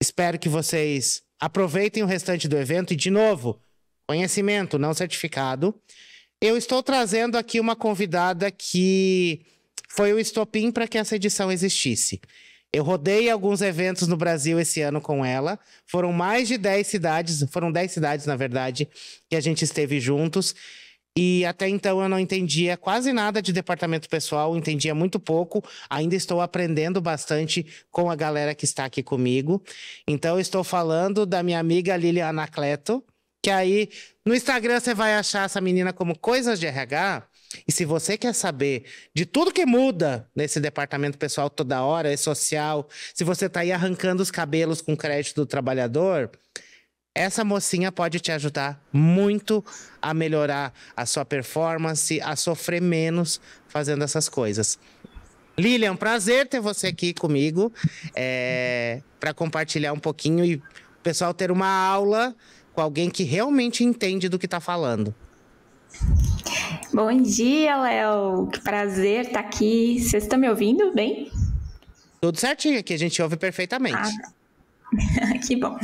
Espero que vocês aproveitem o restante do evento e, de novo, conhecimento não certificado. Eu estou trazendo aqui uma convidada que foi o estopim para que essa edição existisse. Eu rodei alguns eventos no Brasil esse ano com ela. Foram mais de 10 cidades, foram 10 cidades, na verdade, que a gente esteve juntos. E até então eu não entendia quase nada de departamento pessoal, entendia muito pouco. Ainda estou aprendendo bastante com a galera que está aqui comigo. Então eu estou falando da minha amiga Lilian Anacleto, que aí no Instagram você vai achar essa menina como Coisas de RH. E se você quer saber de tudo que muda nesse departamento pessoal toda hora, é social, se você está aí arrancando os cabelos com crédito do trabalhador, essa mocinha pode te ajudar muito a melhorar a sua performance, a sofrer menos fazendo essas coisas. Lilian, prazer ter você aqui comigo para compartilhar um pouquinho e o pessoal ter uma aula com alguém que realmente entende do que está falando. Bom dia, Léo. Que prazer estar aqui. Vocês estão me ouvindo bem? Tudo certinho aqui, a gente ouve perfeitamente. Que bom.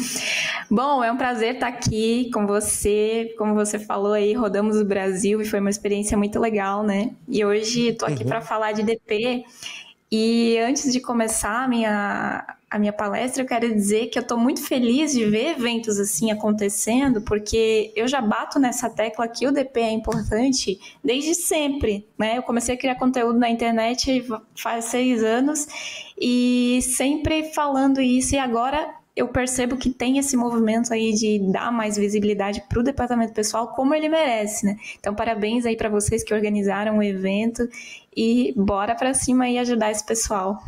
Bom, é um prazer estar aqui com você. Como você falou aí, rodamos o Brasil e foi uma experiência muito legal, né? E hoje estou aqui para falar de DP. E antes de começar a minha palestra, eu quero dizer que eu estou muito feliz de ver eventos assim acontecendo, porque eu já bato nessa tecla que o DP é importante desde sempre, né? Eu comecei a criar conteúdo na internet faz 6 anos e sempre falando isso, e agora eu percebo que tem esse movimento aí de dar mais visibilidade para o departamento pessoal como ele merece, né? Então, parabéns aí para vocês que organizaram o evento e bora para cima e ajudar esse pessoal.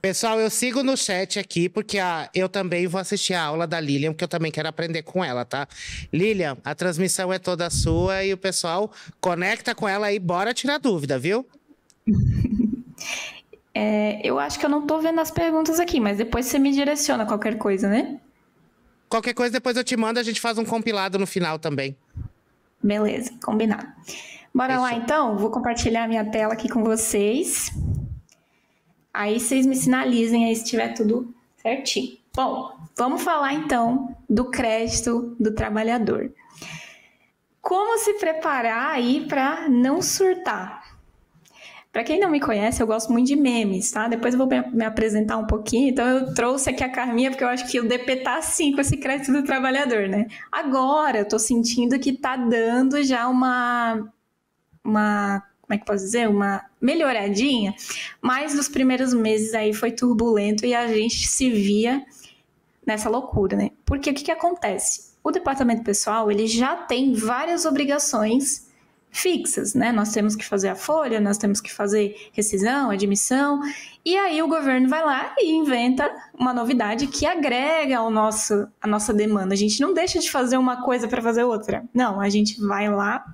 Pessoal, eu sigo no chat aqui, porque eu também vou assistir a aula da Lilian, porque eu também quero aprender com ela, tá? Lilian, a transmissão é toda sua e o pessoal conecta com ela aí, bora tirar dúvida, viu? Eu acho que eu não tô vendo as perguntas aqui, mas depois você me direciona qualquer coisa, né? Qualquer coisa depois eu te mando, a gente faz um compilado no final também. Beleza, combinado. Bora lá então, vou compartilhar minha tela aqui com vocês. Aí vocês me sinalizem aí se tiver tudo certinho. Bom, vamos falar então do crédito do trabalhador. Como se preparar aí para não surtar? Para quem não me conhece, eu gosto muito de memes, tá? Depois eu vou me apresentar um pouquinho. Então eu trouxe aqui a Carminha, porque eu acho que o DP tá assim com esse crédito do trabalhador, né? Agora eu tô sentindo que tá dando já uma como é que posso dizer? Uma melhoradinha, mas nos primeiros meses aí foi turbulento e a gente se via nessa loucura, né? Porque o que acontece? O departamento pessoal, ele já tem várias obrigações fixas, né? Nós temos que fazer a folha, nós temos que fazer rescisão, admissão, e aí o governo vai lá e inventa uma novidade que agrega a nossa demanda. A gente não deixa de fazer uma coisa para fazer outra. Não, a gente vai lá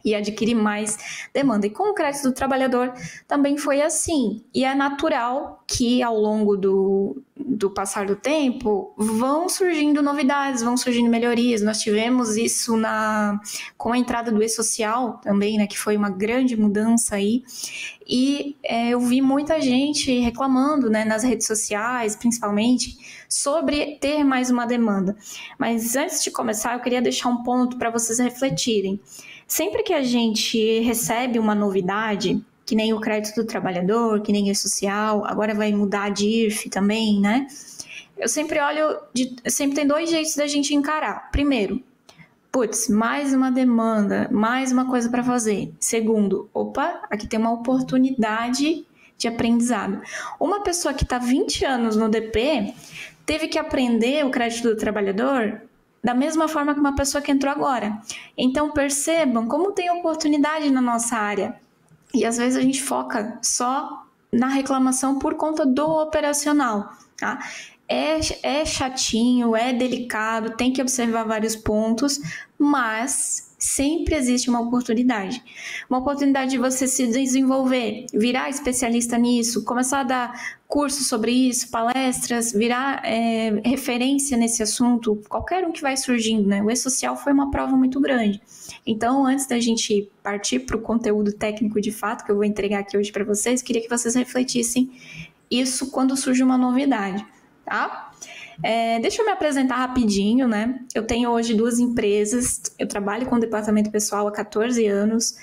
e adquirir mais demanda. E com o crédito do trabalhador também foi assim. E é natural que ao longo do passar do tempo vão surgindo novidades, vão surgindo melhorias. Nós tivemos isso com a entrada do e-social também, né, que foi uma grande mudança aí. E eu vi muita gente reclamando, né, nas redes sociais, principalmente, sobre ter mais uma demanda. Mas antes de começar, eu queria deixar um ponto para vocês refletirem. Sempre que a gente recebe uma novidade, que nem o crédito do trabalhador, que nem o social, agora vai mudar de IRF também, né? Eu sempre sempre tem 2 jeitos da gente encarar. Primeiro, putz, mais uma demanda, mais uma coisa para fazer. Segundo, opa, aqui tem uma oportunidade de aprendizado. Uma pessoa que está 20 anos no DP teve que aprender o crédito do trabalhador da mesma forma que uma pessoa que entrou agora. Então percebam como tem oportunidade na nossa área. E às vezes a gente foca só na reclamação por conta do operacional, tá? É chatinho, é delicado, tem que observar vários pontos, mas sempre existe uma oportunidade. Uma oportunidade de você se desenvolver, virar especialista nisso, começar a dar cursos sobre isso, palestras, virar referência nesse assunto, qualquer um que vai surgindo, né? O E-Social foi uma prova muito grande. Então, antes da gente partir para o conteúdo técnico de fato, que eu vou entregar aqui hoje para vocês, queria que vocês refletissem isso quando surge uma novidade, tá? Deixa eu me apresentar rapidinho, né? Eu tenho hoje 2 empresas, eu trabalho com o departamento pessoal há 14 anos.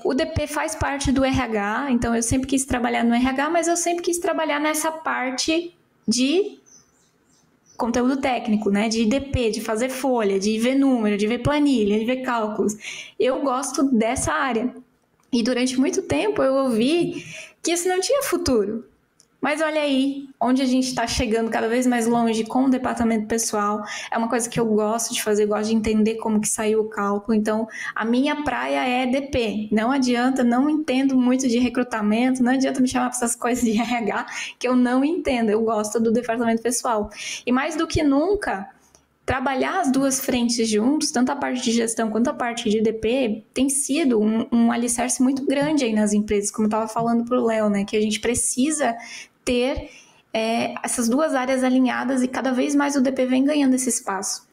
O DP faz parte do RH, então eu sempre quis trabalhar no RH, mas eu sempre quis trabalhar nessa parte de conteúdo técnico, né? De DP, de fazer folha, de ver número, de ver planilha, de ver cálculos. Eu gosto dessa área. E durante muito tempo eu ouvi que isso não tinha futuro. Mas olha aí, onde a gente está chegando cada vez mais longe com o departamento pessoal. É uma coisa que eu gosto de fazer, eu gosto de entender como que saiu o cálculo. Então, a minha praia é DP. Não adianta, não entendo muito de recrutamento, não adianta me chamar para essas coisas de RH, que eu não entendo. Eu gosto do departamento pessoal. E mais do que nunca, trabalhar as 2 frentes juntos, tanto a parte de gestão quanto a parte de DP, tem sido um alicerce muito grande aí nas empresas, como eu estava falando para o Léo, né? Que a gente precisa ter essas 2 áreas alinhadas e cada vez mais o DP vem ganhando esse espaço.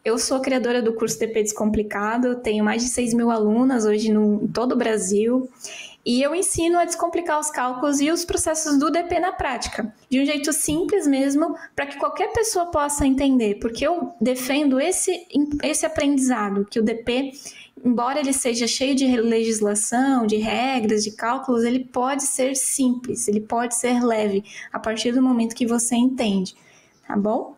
Eu sou criadora do curso DP Descomplicado, tenho mais de 6.000 alunas hoje em todo o Brasil e eu ensino a descomplicar os cálculos e os processos do DP na prática, de um jeito simples mesmo, para que qualquer pessoa possa entender, porque eu defendo esse aprendizado, que o DP, embora ele seja cheio de legislação, de regras, de cálculos, ele pode ser simples, ele pode ser leve, a partir do momento que você entende, tá bom?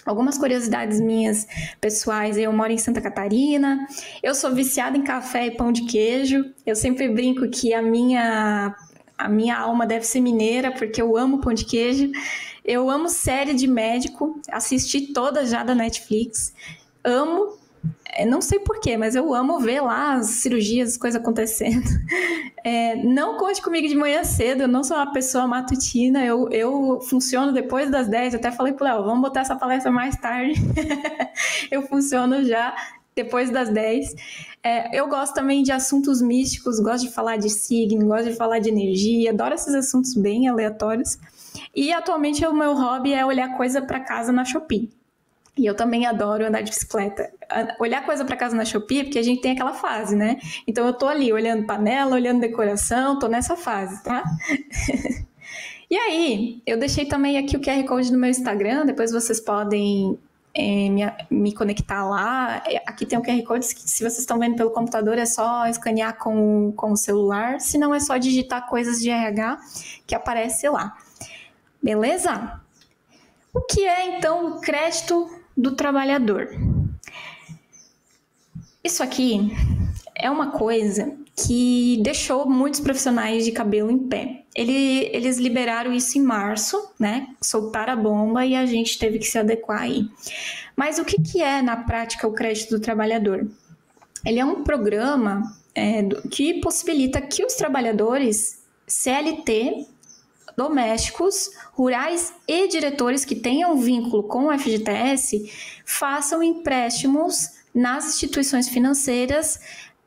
Algumas curiosidades minhas pessoais, eu moro em Santa Catarina, eu sou viciada em café e pão de queijo, eu sempre brinco que a minha alma deve ser mineira, porque eu amo pão de queijo, eu amo série de médico, assisti todas já da Netflix, amo, não sei porquê, mas eu amo ver lá as cirurgias, as coisas acontecendo. Não conte comigo de manhã cedo, eu não sou uma pessoa matutina, eu funciono depois das 10, eu até falei pro Léo, vamos botar essa palestra mais tarde. Eu funciono já depois das 10. Eu gosto também de assuntos místicos, gosto de falar de signo, gosto de falar de energia, adoro esses assuntos bem aleatórios. E atualmente o meu hobby é olhar coisa para casa na Shopee. E eu também adoro andar de bicicleta. Olhar coisa para casa na Shopee, porque a gente tem aquela fase, né? Então eu tô ali olhando panela, olhando decoração, tô nessa fase, tá? E aí, eu deixei também aqui o QR Code no meu Instagram, depois vocês podem me conectar lá. Aqui tem o QR Code, se vocês estão vendo pelo computador, é só escanear com o celular, se não é só digitar coisas de RH que aparece lá. Beleza? O que é, então, o crédito do trabalhador? Isso aqui é uma coisa que deixou muitos profissionais de cabelo em pé. Eles liberaram isso em março, né? Soltaram a bomba e a gente teve que se adequar aí. Mas o que é, na prática, o crédito do trabalhador? Ele é um programa que possibilita que os trabalhadores CLT, domésticos, rurais e diretores que tenham vínculo com o FGTS façam empréstimos nas instituições financeiras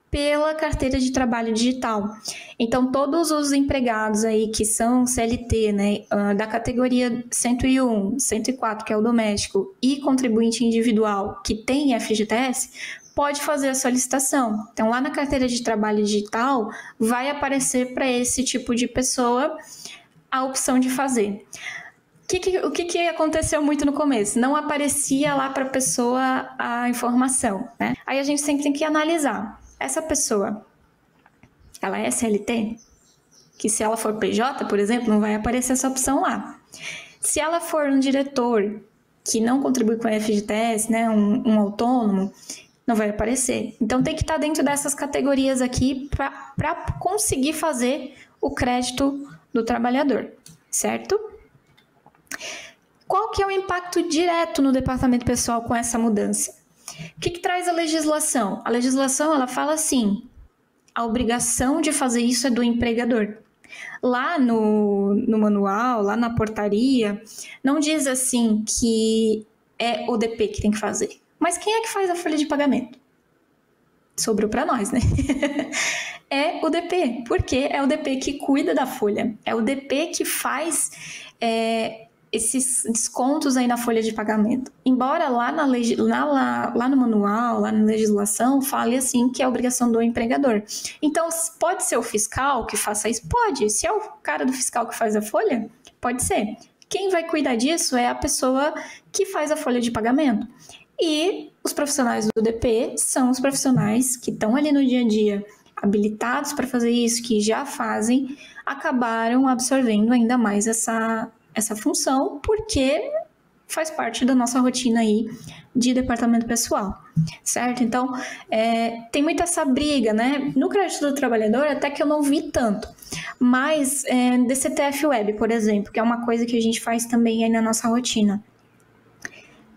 pela carteira de trabalho digital. Então, todos os empregados aí que são CLT, né, da categoria 101, 104, que é o doméstico, e contribuinte individual que tem FGTS, pode fazer a solicitação. Então, lá na carteira de trabalho digital, vai aparecer para esse tipo de pessoa a opção de fazer. O que aconteceu muito no começo? Não aparecia lá para a pessoa a informação, né? Aí a gente sempre tem que analisar. Essa pessoa, ela é CLT? Que se ela for PJ, por exemplo, não vai aparecer essa opção lá. Se ela for um diretor que não contribui com a FGTS, né, um autônomo, não vai aparecer. Então tem que estar dentro dessas categorias aqui para conseguir fazer o crédito do trabalhador, certo? Qual que é o impacto direto no departamento pessoal com essa mudança? O que traz a legislação? A legislação, ela fala assim, a obrigação de fazer isso é do empregador. Lá no manual, lá na portaria, não diz assim que é o DP que tem que fazer. Mas quem é que faz a folha de pagamento? sobrou para nós, né? É o DP, porque é o DP que cuida da folha, é o DP que faz esses descontos aí na folha de pagamento. Embora lá no manual, lá na legislação, fale assim que é obrigação do empregador. Então, pode ser o fiscal que faça isso? Pode. Se é o cara do fiscal que faz a folha, pode ser. Quem vai cuidar disso é a pessoa que faz a folha de pagamento. E os profissionais do DP são os profissionais que estão ali no dia a dia, habilitados para fazer isso, que já fazem, acabaram absorvendo ainda mais essa função, porque faz parte da nossa rotina aí de departamento pessoal, certo? Então, tem muita essa briga, né? No crédito do trabalhador, até que eu não vi tanto, mas DCTF Web, por exemplo, que é uma coisa que a gente faz também aí na nossa rotina.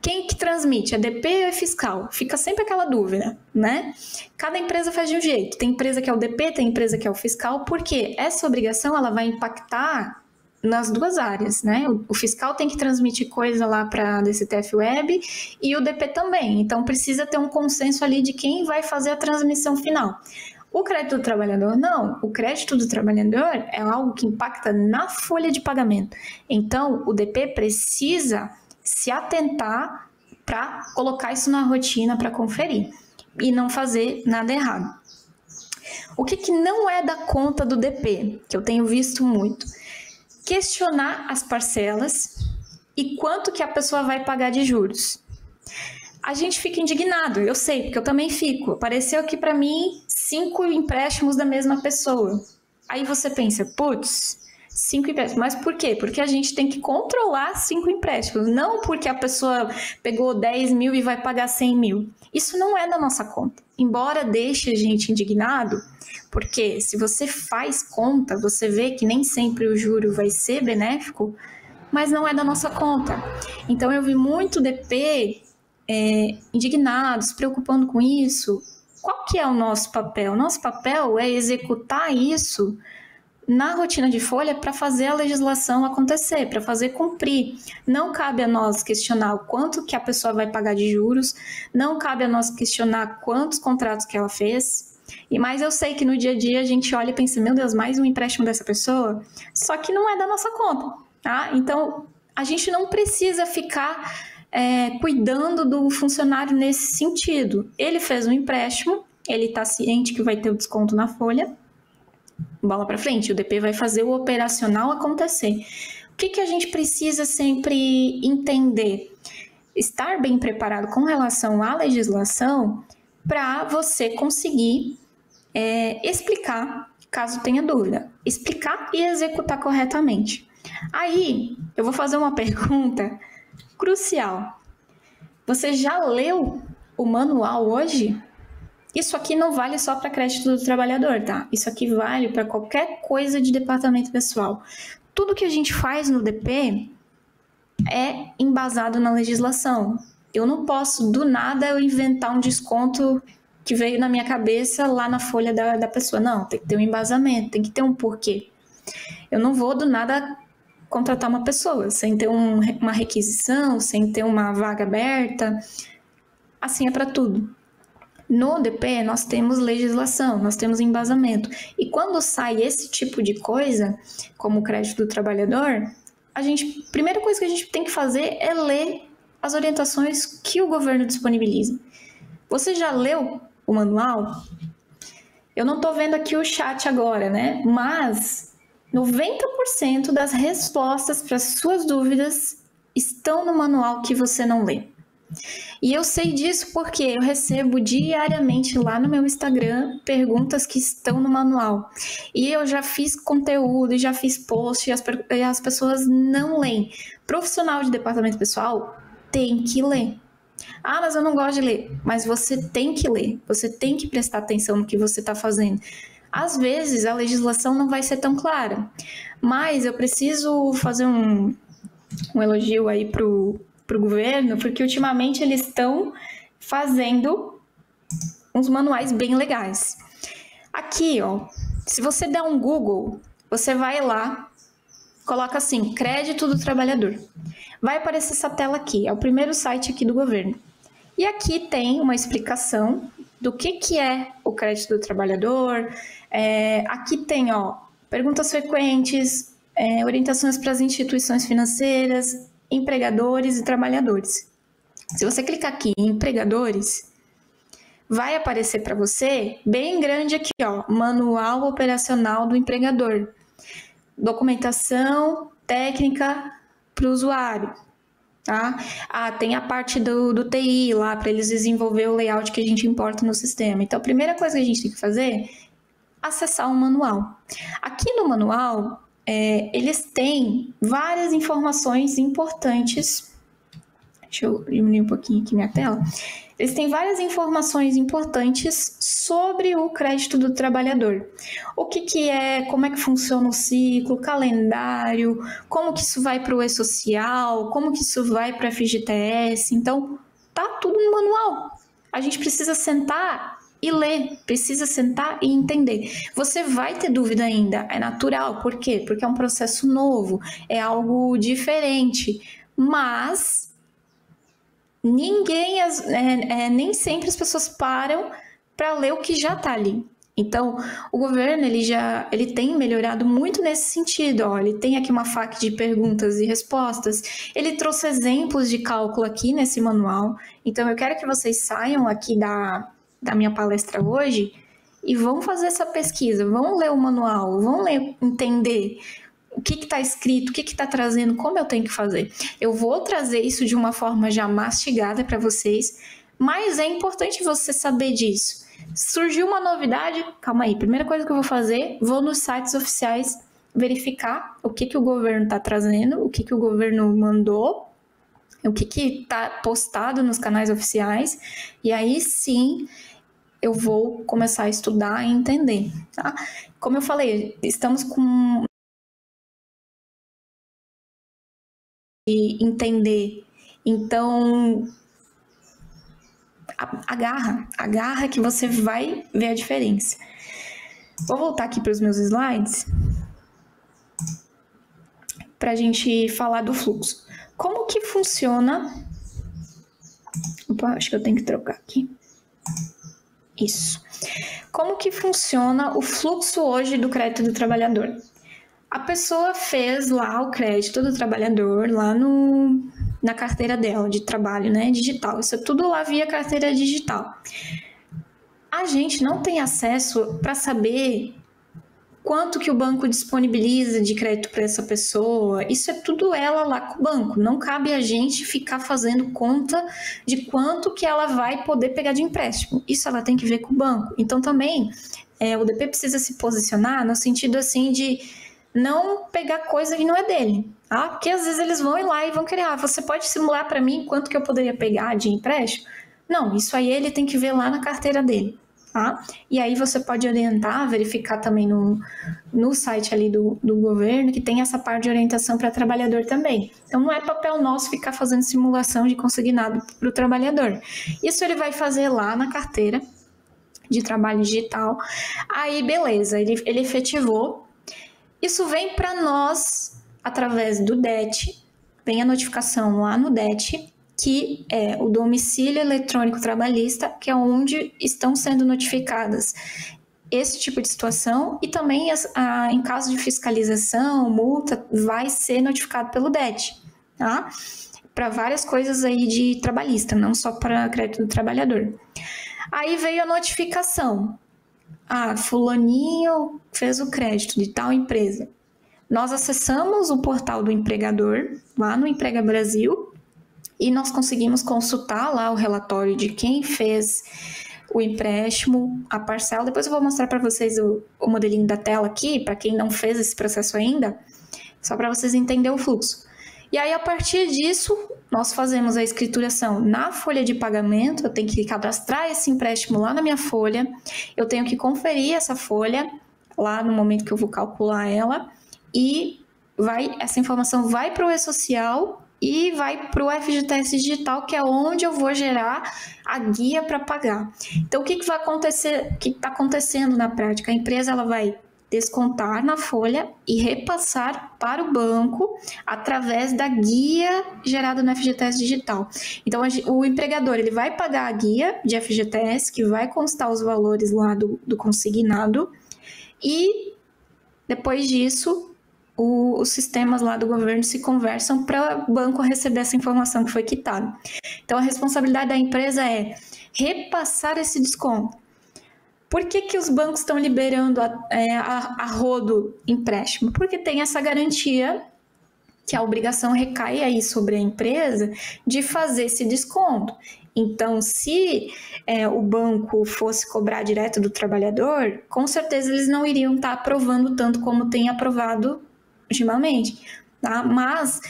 Quem que transmite? É DP ou é fiscal? Fica sempre aquela dúvida, né? Cada empresa faz de um jeito. Tem empresa que é o DP, tem empresa que é o fiscal, porque essa obrigação ela vai impactar nas duas áreas, né? O fiscal tem que transmitir coisa lá para a DCTF Web e o DP também. Então, precisa ter um consenso ali de quem vai fazer a transmissão final. O crédito do trabalhador, não. O crédito do trabalhador é algo que impacta na folha de pagamento. Então, o DP precisa se atentar para colocar isso na rotina, para conferir e não fazer nada errado. O que não é da conta do DP, que eu tenho visto muito? Questionar as parcelas e quanto que a pessoa vai pagar de juros. A gente fica indignado, eu sei, porque eu também fico. Apareceu aqui para mim 5 empréstimos da mesma pessoa. Aí você pensa, putz, 5 empréstimos. Mas por quê? Porque a gente tem que controlar 5 empréstimos, não porque a pessoa pegou 10 mil e vai pagar 100 mil. Isso não é da nossa conta. Embora deixe a gente indignado, porque se você faz conta, você vê que nem sempre o juro vai ser benéfico, mas não é da nossa conta. Então eu vi muito DP indignados, se preocupando com isso. Qual que é o nosso papel? O nosso papel é executar isso na rotina de folha para fazer a legislação acontecer, para fazer cumprir. Não cabe a nós questionar o quanto que a pessoa vai pagar de juros, não cabe a nós questionar quantos contratos que ela fez. Mas eu sei que no dia a dia a gente olha e pensa, meu Deus, mais um empréstimo dessa pessoa? Só que não é da nossa conta, tá? Então, a gente não precisa ficar cuidando do funcionário nesse sentido. Ele fez um empréstimo, ele está ciente que vai ter o desconto na folha, bola para frente, o DP vai fazer o operacional acontecer. O que a gente precisa sempre entender? Estar bem preparado com relação à legislação para você conseguir explicar, caso tenha dúvida, explicar e executar corretamente. Aí, eu vou fazer uma pergunta crucial. Você já leu o manual hoje? Isso aqui não vale só para crédito do trabalhador, tá? Isso aqui vale para qualquer coisa de departamento pessoal. Tudo que a gente faz no DP é embasado na legislação. Eu não posso, do nada, eu inventar um desconto que veio na minha cabeça lá na folha da pessoa. Não, tem que ter um embasamento, tem que ter um porquê. Eu não vou, do nada, contratar uma pessoa sem ter uma requisição, sem ter uma vaga aberta. Assim é para tudo. No DP, nós temos legislação, nós temos embasamento. E quando sai esse tipo de coisa, como o crédito do trabalhador, a primeira coisa que a gente tem que fazer é ler as orientações que o governo disponibiliza. Você já leu o manual? Eu não estou vendo aqui o chat agora, né? Mas 90% das respostas para suas dúvidas estão no manual que você não lê. E eu sei disso porque eu recebo diariamente lá no meu Instagram perguntas que estão no manual. E eu já fiz conteúdo, já fiz post e as pessoas não leem. Profissional de departamento pessoal tem que ler. Ah, mas eu não gosto de ler. Mas você tem que ler. Você tem que prestar atenção no que você está fazendo. Às vezes a legislação não vai ser tão clara. Mas eu preciso fazer um elogio aí pro governo, porque ultimamente eles estão fazendo uns manuais bem legais. Aqui, ó, se você der um Google, você vai lá, coloca assim, crédito do trabalhador. Vai aparecer essa tela aqui, é o primeiro site aqui do governo. E aqui tem uma explicação do que é o crédito do trabalhador. Aqui tem, perguntas frequentes, orientações para as instituições financeiras, empregadores e trabalhadores. Se você clicar aqui em empregadores, vai aparecer para você, bem grande aqui, manual operacional do empregador. Documentação técnica para o usuário. Tá? Tem a parte do TI lá, para eles desenvolver o layout que a gente importa no sistema. Então, a primeira coisa que a gente tem que fazer é acessar o manual. Aqui no manual, eles têm várias informações importantes. Deixa eu diminuir um pouquinho aqui minha tela. Eles têm várias informações importantes sobre o crédito do trabalhador. O que é, como é que funciona o ciclo, calendário, como que isso vai para o E-Social, como que isso vai para a FGTS. Então, tá tudo no manual. A gente precisa sentar e ler, precisa sentar e entender. Você vai ter dúvida ainda, é natural. Por quê? Porque é um processo novo, é algo diferente, mas nem sempre as pessoas param para ler o que já está ali. Então, o governo ele tem melhorado muito nesse sentido. Ele tem aqui uma FAQ de perguntas e respostas. Ele trouxe exemplos de cálculo aqui nesse manual. Então, eu quero que vocês saiam aqui da minha palestra hoje e vão fazer essa pesquisa, vão ler o manual, vão ler, entender o que está escrito, o que está trazendo, como eu tenho que fazer. Eu vou trazer isso de uma forma já mastigada para vocês, mas é importante você saber disso. Surgiu uma novidade, calma aí, primeira coisa que eu vou fazer, vou nos sites oficiais verificar o que o governo está trazendo, o que o governo mandou, o que está postado nos canais oficiais, e aí sim eu vou começar a estudar e entender. Tá? Como eu falei, estamos com entender. Então, agarra que você vai ver a diferença. Vou voltar aqui para os meus slides para a gente falar do fluxo. Como que funciona? Opa, acho que eu tenho que trocar aqui. Isso. Como que funciona o fluxo hoje do crédito do trabalhador? A pessoa fez lá o crédito do trabalhador lá na carteira dela de trabalho, né, digital. Isso é tudo lá via carteira digital. A gente não tem acesso para saber quanto que o banco disponibiliza de crédito para essa pessoa. Isso é tudo ela lá com o banco. Não cabe a gente ficar fazendo conta de quanto que ela vai poder pegar de empréstimo. Isso ela tem que ver com o banco. Então também o DP precisa se posicionar no sentido assim de não pegar coisa que não é dele, tá? Porque às vezes eles vão ir lá e vão querer, você pode simular para mim quanto que eu poderia pegar de empréstimo? Não, isso aí ele tem que ver lá na carteira dele, tá? E aí você pode orientar, verificar também no site ali do governo, que tem essa parte de orientação para trabalhador também. Então não é papel nosso ficar fazendo simulação de consignado para o trabalhador. Isso ele vai fazer lá na carteira de trabalho digital. Aí beleza, ele efetivou. Isso vem para nós através do DET, vem a notificação lá no DET, que é o domicílio eletrônico trabalhista, que é onde estão sendo notificadas esse tipo de situação, e também em caso de fiscalização, multa, vai ser notificado pelo DET, tá? Para várias coisas aí de trabalhista, não só para crédito do trabalhador. Aí veio a notificação. Fulaninho fez o crédito de tal empresa. Nós acessamos o portal do empregador, lá no Emprega Brasil, e nós conseguimos consultar lá o relatório de quem fez o empréstimo, a parcela. Depois eu vou mostrar para vocês o modelinho da tela aqui, para quem não fez esse processo ainda, só para vocês entenderem o fluxo. E aí, a partir disso, nós fazemos a escrituração na folha de pagamento. Eu tenho que cadastrar esse empréstimo lá na minha folha. Eu tenho que conferir essa folha lá no momento que eu vou calcular ela. E essa informação vai para o E-Social e vai para o FGTS Digital, que é onde eu vou gerar a guia para pagar. Então, o que vai acontecer? O que está acontecendo na prática? A empresa ela vai descontar na folha e repassar para o banco através da guia gerada no FGTS digital. Então, o empregador ele vai pagar a guia de FGTS, que vai constar os valores lá do consignado, e depois disso, os sistemas lá do governo se conversam para o banco receber essa informação que foi quitada. Então, a responsabilidade da empresa é repassar esse desconto. Por que os bancos estão liberando a rodo empréstimo? Porque tem essa garantia que a obrigação recai aí sobre a empresa de fazer esse desconto. Então, se o banco fosse cobrar direto do trabalhador, com certeza eles não iriam estar aprovando tanto como tem aprovado ultimamente. Tá? Mas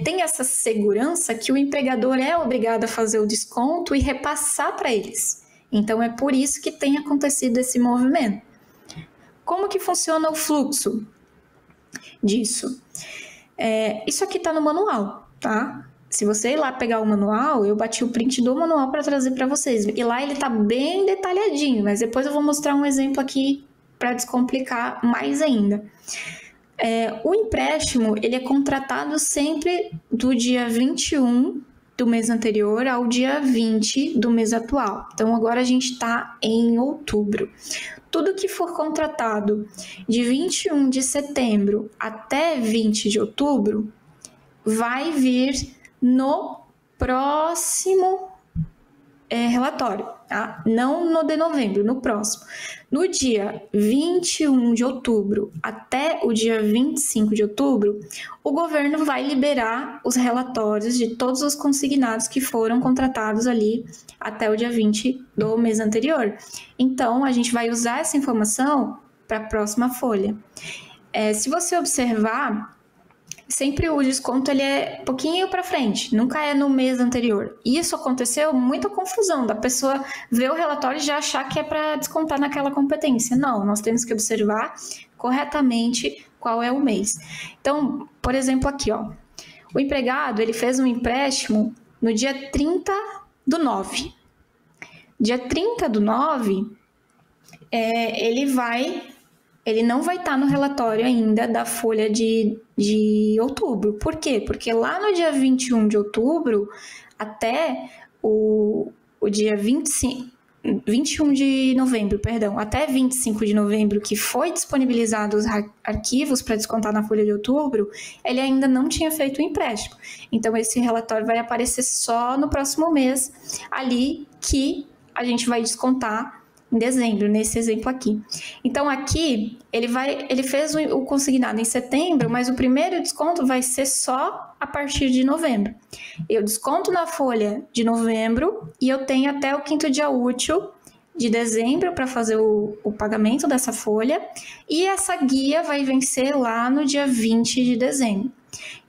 tem essa segurança que o empregador é obrigado a fazer o desconto e repassar para eles. Então, é por isso que tem acontecido esse movimento. Como que funciona o fluxo disso? Isso aqui está no manual, tá? Se você ir lá pegar o manual, eu bati o print do manual para trazer para vocês. E lá ele está bem detalhadinho, mas depois eu vou mostrar um exemplo aqui para descomplicar mais ainda. O empréstimo, ele é contratado sempre do dia 21 do mês anterior ao dia 20 do mês atual. Então, agora a gente está em outubro. Tudo que for contratado de 21 de setembro até 20 de outubro vai vir no próximo relatório, tá? Não no de novembro, no próximo. No dia 21 de outubro até o dia 25 de outubro, o governo vai liberar os relatórios de todos os consignados que foram contratados ali até o dia 20 do mês anterior. Então, a gente vai usar essa informação para a próxima folha. Se você observar, sempre o desconto ele é um pouquinho para frente, nunca é no mês anterior. Isso aconteceu muita confusão da pessoa ver o relatório e já achar que é para descontar naquela competência. Não, nós temos que observar corretamente qual é o mês. Então, por exemplo, aqui, ó, o empregado ele fez um empréstimo no dia 30 do 9. Dia 30 do 9, ele não vai estar no relatório ainda da folha de outubro. Por quê? Porque lá no dia 21 de outubro até o dia 21 de novembro, perdão, até 25 de novembro, que foi disponibilizado os arquivos para descontar na folha de outubro, ele ainda não tinha feito o empréstimo. Então, esse relatório vai aparecer só no próximo mês, ali que a gente vai descontar em dezembro, nesse exemplo aqui. Então, aqui, ele fez o consignado em setembro, mas o primeiro desconto vai ser só a partir de novembro. Eu desconto na folha de novembro e eu tenho até o 5º dia útil de dezembro para fazer o pagamento dessa folha, e essa guia vai vencer lá no dia 20 de dezembro.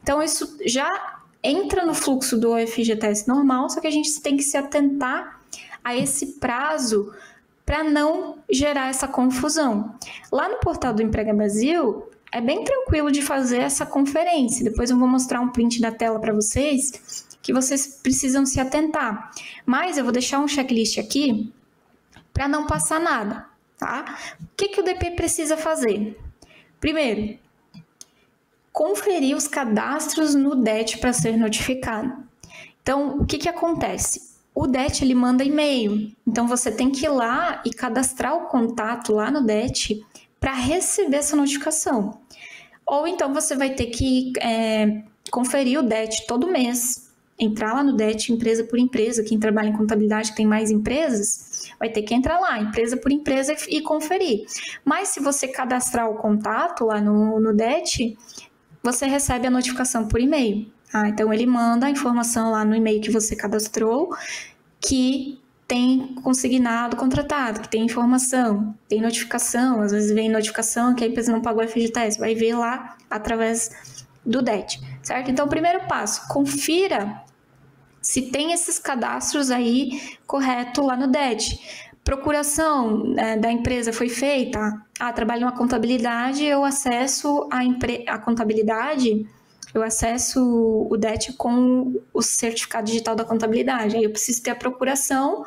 Então, isso já entra no fluxo do FGTS normal, só que a gente tem que se atentar a esse prazo para não gerar essa confusão. Lá no portal do Emprega Brasil, é bem tranquilo de fazer essa conferência. Depois eu vou mostrar um print da tela para vocês, que vocês precisam se atentar. Mas eu vou deixar um checklist aqui para não passar nada, tá? O que o DP precisa fazer? Primeiro, conferir os cadastros no DET para ser notificado. Então, o que acontece? O DET, ele manda e-mail, então você tem que ir lá e cadastrar o contato lá no DET para receber essa notificação. Ou então você vai ter que conferir o DET todo mês, entrar lá no DET, empresa por empresa. Quem trabalha em contabilidade, que tem mais empresas, vai ter que entrar lá, empresa por empresa, e conferir. Mas se você cadastrar o contato lá no DET, você recebe a notificação por e-mail. Então, ele manda a informação lá no e-mail que você cadastrou, que tem consignado contratado, que tem informação, tem notificação. Às vezes vem notificação que a empresa não pagou FGTS, vai ver lá através do DET, certo? Então, o primeiro passo, confira se tem esses cadastros aí correto lá no DET. Procuração da empresa foi feita? Trabalho na contabilidade, eu acesso a contabilidade, eu acesso o DET com o certificado digital da contabilidade. Aí eu preciso ter a procuração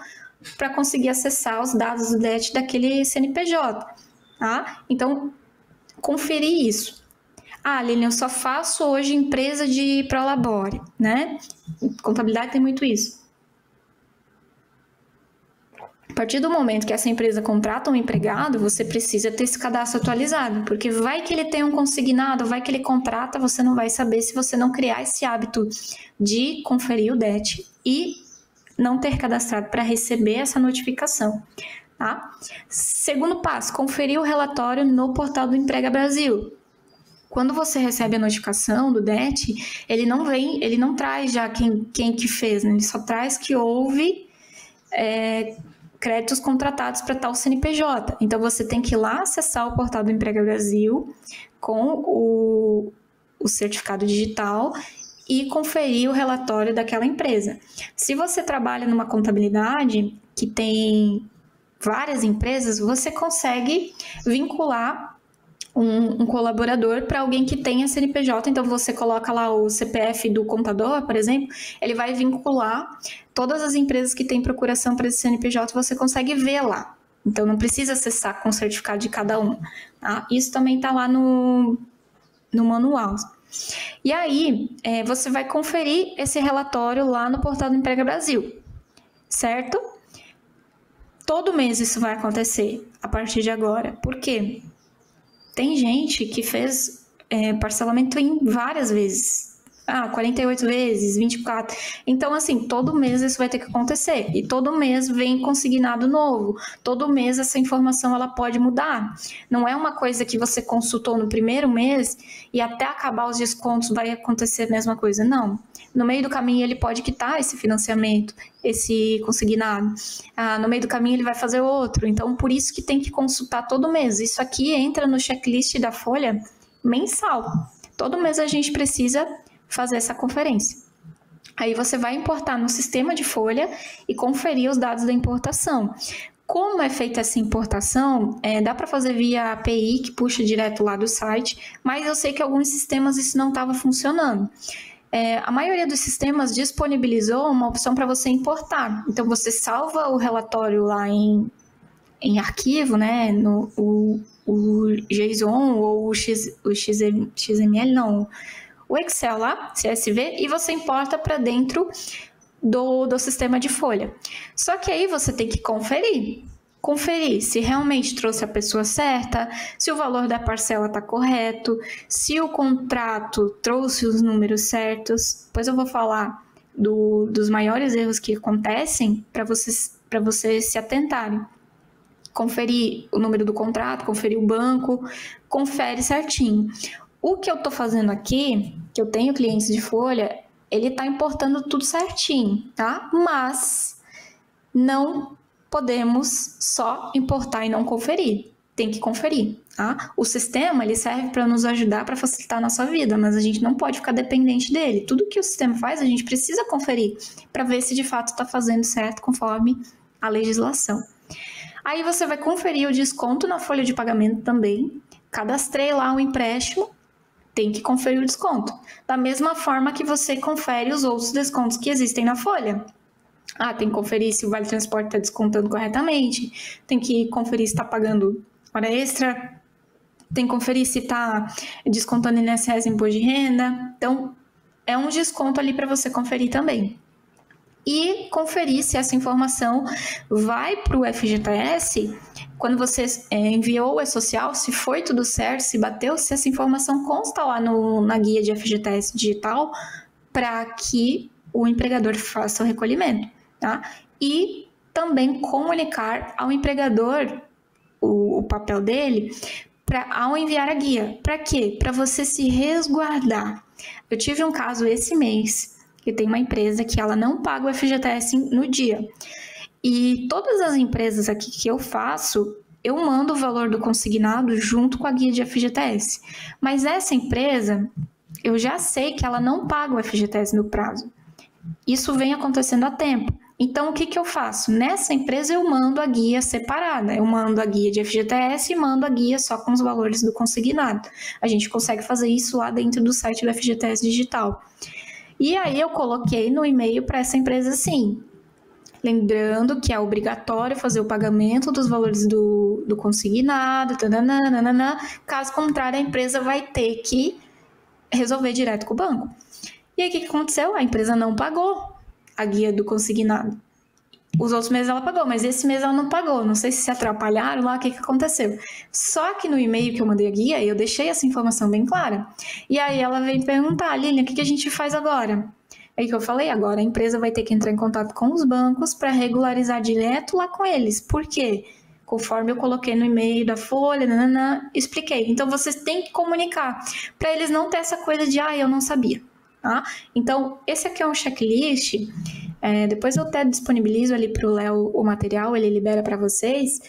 para conseguir acessar os dados do DET daquele CNPJ, tá? Então, conferir isso. Ah, Lilian, eu só faço hoje empresa de prolabore, né? Contabilidade tem muito isso. A partir do momento que essa empresa contrata um empregado, você precisa ter esse cadastro atualizado, porque vai que ele tem um consignado, vai que ele contrata, você não vai saber se você não criar esse hábito de conferir o DET e não ter cadastrado para receber essa notificação. Tá? Segundo passo, conferir o relatório no portal do Emprega Brasil. Quando você recebe a notificação do DET, ele não traz já quem que fez, né? Ele só traz que houve créditos contratados para tal CNPJ. Então, você tem que ir lá acessar o portal do Emprega Brasil com o certificado digital e conferir o relatório daquela empresa. Se você trabalha numa contabilidade que tem várias empresas, você consegue vincular um colaborador para alguém que tenha CNPJ. Então, você coloca lá o CPF do contador, por exemplo, ele vai vincular todas as empresas que têm procuração para esse CNPJ, você consegue ver lá. Então, não precisa acessar com o certificado de cada um. Tá? Isso também está lá no manual. E aí, você vai conferir esse relatório lá no portal do Emprega Brasil, certo? Todo mês isso vai acontecer a partir de agora. Por quê? Tem gente que fez parcelamento em várias vezes. 48 vezes, 24. Então, assim, todo mês isso vai ter que acontecer. E todo mês vem consignado novo. Todo mês essa informação ela pode mudar. Não é uma coisa que você consultou no primeiro mês e até acabar os descontos vai acontecer a mesma coisa. Não. No meio do caminho ele pode quitar esse financiamento, esse consignado. No meio do caminho ele vai fazer outro. Então, por isso que tem que consultar todo mês. Isso aqui entra no checklist da folha mensal. Todo mês a gente precisa fazer essa conferência. Aí você vai importar no sistema de folha e conferir os dados da importação. Como é feita essa importação, dá para fazer via API, que puxa direto lá do site, mas eu sei que alguns sistemas isso não estava funcionando. A maioria dos sistemas disponibilizou uma opção para você importar. Então, você salva o relatório lá em arquivo, né, o JSON ou o XML, não, o Excel lá, CSV, e você importa para dentro do sistema de folha. Só que aí você tem que conferir se realmente trouxe a pessoa certa, se o valor da parcela está correto, se o contrato trouxe os números certos. Depois eu vou falar dos maiores erros que acontecem para vocês se atentarem. Conferir o número do contrato, conferir o banco, confere certinho. O que eu estou fazendo aqui, que eu tenho clientes de folha, ele está importando tudo certinho, tá? Mas não podemos só importar e não conferir. Tem que conferir, tá? O sistema, ele serve para nos ajudar, para facilitar a nossa vida, mas a gente não pode ficar dependente dele. Tudo que o sistema faz, a gente precisa conferir para ver se de fato está fazendo certo conforme a legislação. Aí você vai conferir o desconto na folha de pagamento também. Cadastrei lá o empréstimo, tem que conferir o desconto. Da mesma forma que você confere os outros descontos que existem na folha. Tem que conferir se o Vale Transporte está descontando corretamente, tem que conferir se está pagando hora extra, tem que conferir se está descontando INSS, imposto de renda. Então, é um desconto ali para você conferir também. E conferir se essa informação vai para o FGTS, quando você enviou o E-Social, se foi tudo certo, se bateu, se essa informação consta lá na guia de FGTS digital, para que o empregador faça o recolhimento, tá? E também comunicar ao empregador o papel dele ao enviar a guia. Para quê? Para você se resguardar. Eu tive um caso esse mês, que tem uma empresa que ela não paga o FGTS no dia. E todas as empresas aqui que eu faço, eu mando o valor do consignado junto com a guia de FGTS. Mas essa empresa, eu já sei que ela não paga o FGTS no prazo. Isso vem acontecendo há tempo. Então, o que eu faço? Nessa empresa, eu mando a guia separada. Eu mando a guia de FGTS e mando a guia só com os valores do consignado. A gente consegue fazer isso lá dentro do site do FGTS Digital. E aí, eu coloquei no e-mail para essa empresa assim: Lembrando que é obrigatório fazer o pagamento dos valores do consignado, tananana, caso contrário, a empresa vai ter que resolver direto com o banco. E aí, o que aconteceu? A empresa não pagou a guia do consignado. Os outros meses ela pagou, mas esse mês ela não pagou. Não sei se atrapalharam lá, o que aconteceu. Só que no e-mail que eu mandei a guia, eu deixei essa informação bem clara. E aí ela veio perguntar, Lilian, o que a gente faz agora? Aí que eu falei, agora a empresa vai ter que entrar em contato com os bancos para regularizar direto lá com eles. Por quê? Conforme eu coloquei no e-mail da Folha, expliquei. Então, vocês têm que comunicar, para eles não ter essa coisa de, eu não sabia. Tá? Então, esse aqui é um checklist. Depois eu até disponibilizo ali para o Léo o material, ele libera para vocês.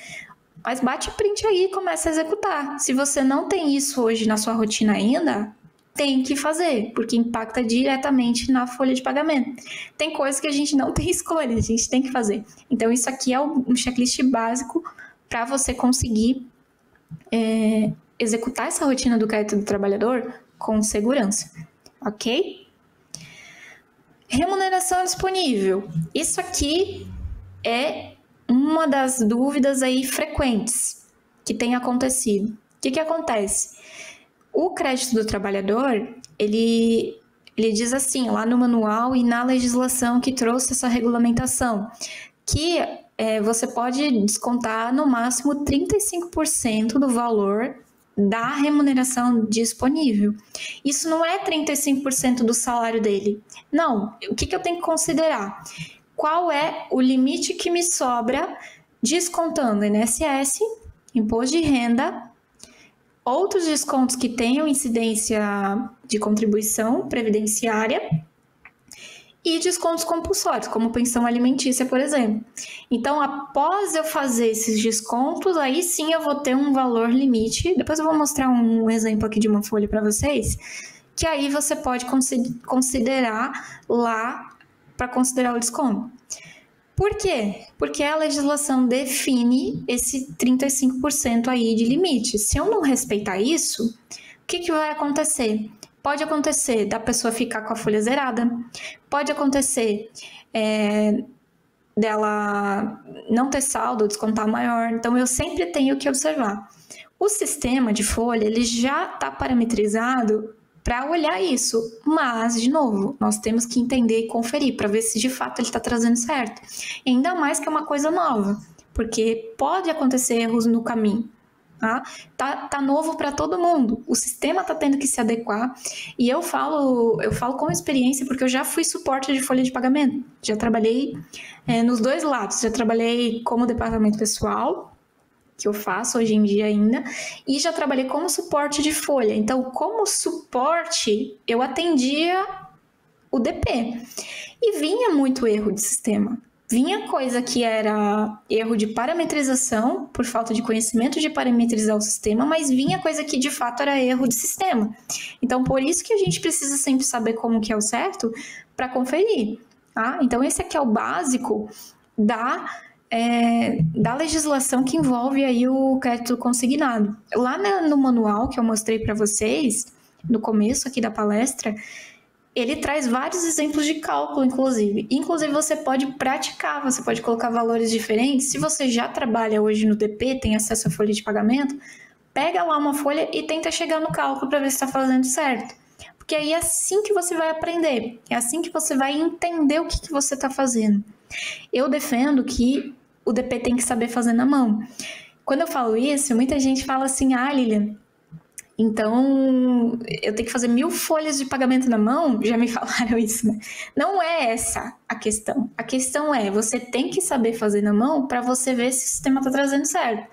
Mas bate print aí e começa a executar. Se você não tem isso hoje na sua rotina ainda, tem que fazer, porque impacta diretamente na folha de pagamento. Tem coisas que a gente não tem escolha, a gente tem que fazer. Então, isso aqui é um checklist básico para você conseguir executar essa rotina do crédito do trabalhador com segurança, ok? Remuneração disponível. Isso aqui é uma das dúvidas aí frequentes que tem acontecido. O que acontece? O crédito do trabalhador, ele diz assim, lá no manual e na legislação que trouxe essa regulamentação, que você pode descontar no máximo 35% do valor da remuneração disponível. Isso não é 35% do salário dele. Não, o que eu tenho que considerar? Qual é o limite que me sobra descontando INSS, imposto de renda, outros descontos que tenham incidência de contribuição previdenciária e descontos compulsórios, como pensão alimentícia, por exemplo. Então, após eu fazer esses descontos, aí sim eu vou ter um valor limite. Depois eu vou mostrar um exemplo aqui de uma folha para vocês, que aí você pode considerar lá para considerar o desconto. Por quê? Porque a legislação define esse 35% aí de limite. Se eu não respeitar isso, o que vai acontecer? Pode acontecer da pessoa ficar com a folha zerada, pode acontecer dela não ter saldo, descontar maior. Então, eu sempre tenho que observar. O sistema de folha, ele já está parametrizado para olhar isso, mas, de novo, nós temos que entender e conferir para ver se de fato ele está trazendo certo. E ainda mais que é uma coisa nova, porque pode acontecer erros no caminho. Tá novo para todo mundo, o sistema está tendo que se adequar, e eu falo com experiência, porque eu já fui suporte de folha de pagamento, já trabalhei nos dois lados, já trabalhei como departamento pessoal, que eu faço hoje em dia ainda, e já trabalhei como suporte de folha. Então, como suporte, eu atendia o DP, e vinha muito erro de sistema. Vinha coisa que era erro de parametrização, por falta de conhecimento de parametrizar o sistema, mas vinha coisa que de fato era erro de sistema. Então, por isso que a gente precisa sempre saber como que é o certo para conferir. Tá? Então, esse aqui é o básico da legislação que envolve aí o crédito consignado. Lá no manual que eu mostrei para vocês, no começo aqui da palestra, ele traz vários exemplos de cálculo, inclusive. Inclusive, você pode praticar, você pode colocar valores diferentes. Se você já trabalha hoje no DP, tem acesso à folha de pagamento, pega lá uma folha e tenta chegar no cálculo para ver se está fazendo certo. Porque aí é assim que você vai aprender, é assim que você vai entender o que você está fazendo. Eu defendo que o DP tem que saber fazer na mão. Quando eu falo isso, muita gente fala assim, Lilian, então, eu tenho que fazer 1000 folhas de pagamento na mão? Já me falaram isso, né? Não é essa a questão. A questão é, você tem que saber fazer na mão para você ver se o sistema está trazendo certo.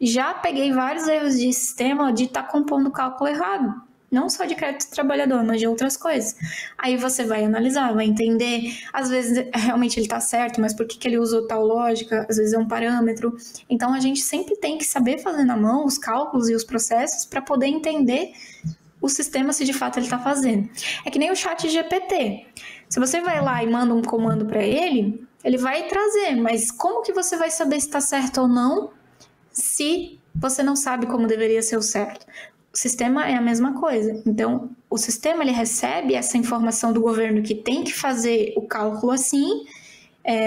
Já peguei vários erros de sistema de estar compondo o cálculo errado. Não só de crédito trabalhador, mas de outras coisas. Aí você vai analisar, vai entender. Às vezes, realmente ele está certo, mas por que ele usou tal lógica? Às vezes é um parâmetro. Então, a gente sempre tem que saber fazer na mão os cálculos e os processos para poder entender o sistema se de fato ele está fazendo. É que nem o chat GPT. Se você vai lá e manda um comando para ele, ele vai trazer. Mas como que você vai saber se está certo ou não se você não sabe como deveria ser o certo? O sistema é a mesma coisa. Então, o sistema ele recebe essa informação do governo que tem que fazer o cálculo assim,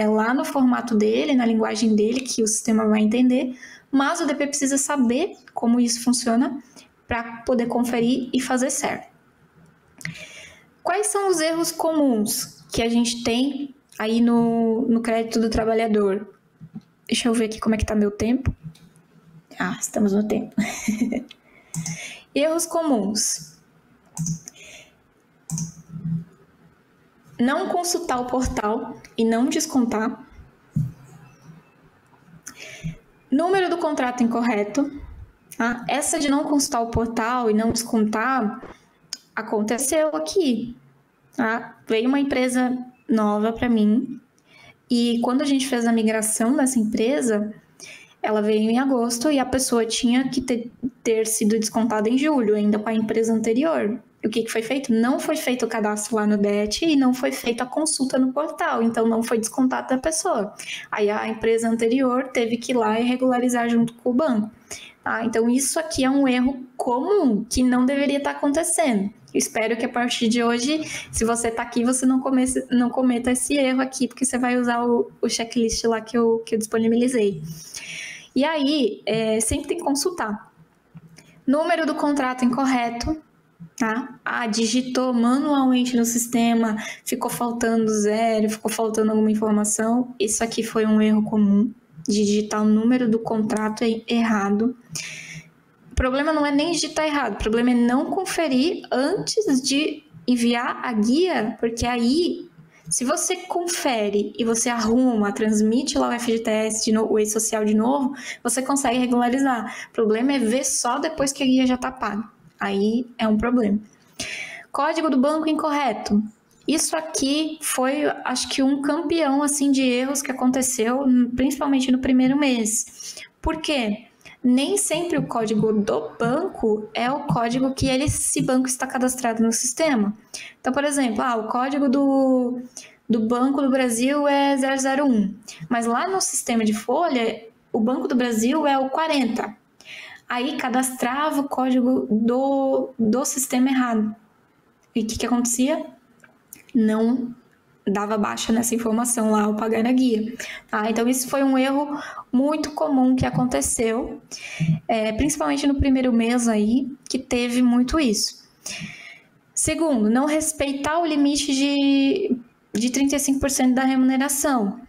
lá no formato dele, na linguagem dele, que o sistema vai entender, mas o DP precisa saber como isso funciona para poder conferir e fazer certo. Quais são os erros comuns que a gente tem aí no crédito do trabalhador? Deixa eu ver aqui como é que está meu tempo. Estamos no tempo. Erros comuns. Não consultar o portal e não descontar. Número do contrato incorreto. Essa de não consultar o portal e não descontar aconteceu aqui. Veio uma empresa nova para mim e quando a gente fez a migração dessa empresa, ela veio em agosto e a pessoa tinha que ter sido descontada em julho, ainda com a empresa anterior. O que foi feito? Não foi feito o cadastro lá no DET e não foi feita a consulta no portal, então não foi descontado da pessoa. Aí a empresa anterior teve que ir lá e regularizar junto com o banco. Então isso aqui é um erro comum, que não deveria estar acontecendo. Eu espero que a partir de hoje, se você está aqui, você não cometa esse erro aqui, porque você vai usar o checklist lá que eu disponibilizei. E aí, sempre tem que consultar. Número do contrato incorreto. Digitou manualmente no sistema, ficou faltando 0, ficou faltando alguma informação. Isso aqui foi um erro comum, de digitar o número do contrato errado. O problema não é nem digitar errado, o problema é não conferir antes de enviar a guia, porque aí, se você confere e você arruma, transmite lá o FGTS, o E-Social de novo, você consegue regularizar. O problema é ver só depois que a guia já está paga. Aí é um problema. Código do banco incorreto. Isso aqui foi, acho que, um campeão assim, de erros que aconteceu, principalmente no primeiro mês. Por quê? Nem sempre o código do banco é o código que esse banco está cadastrado no sistema. Então, por exemplo, o código do Banco do Brasil é 001, mas lá no sistema de folha, o Banco do Brasil é o 40. Aí cadastrava o código do sistema errado. E o que acontecia? Não dava baixa nessa informação lá ao pagar na guia. Então, isso foi um erro muito comum que aconteceu, principalmente no primeiro mês aí, que teve muito isso. Segundo, não respeitar o limite de 35% da remuneração.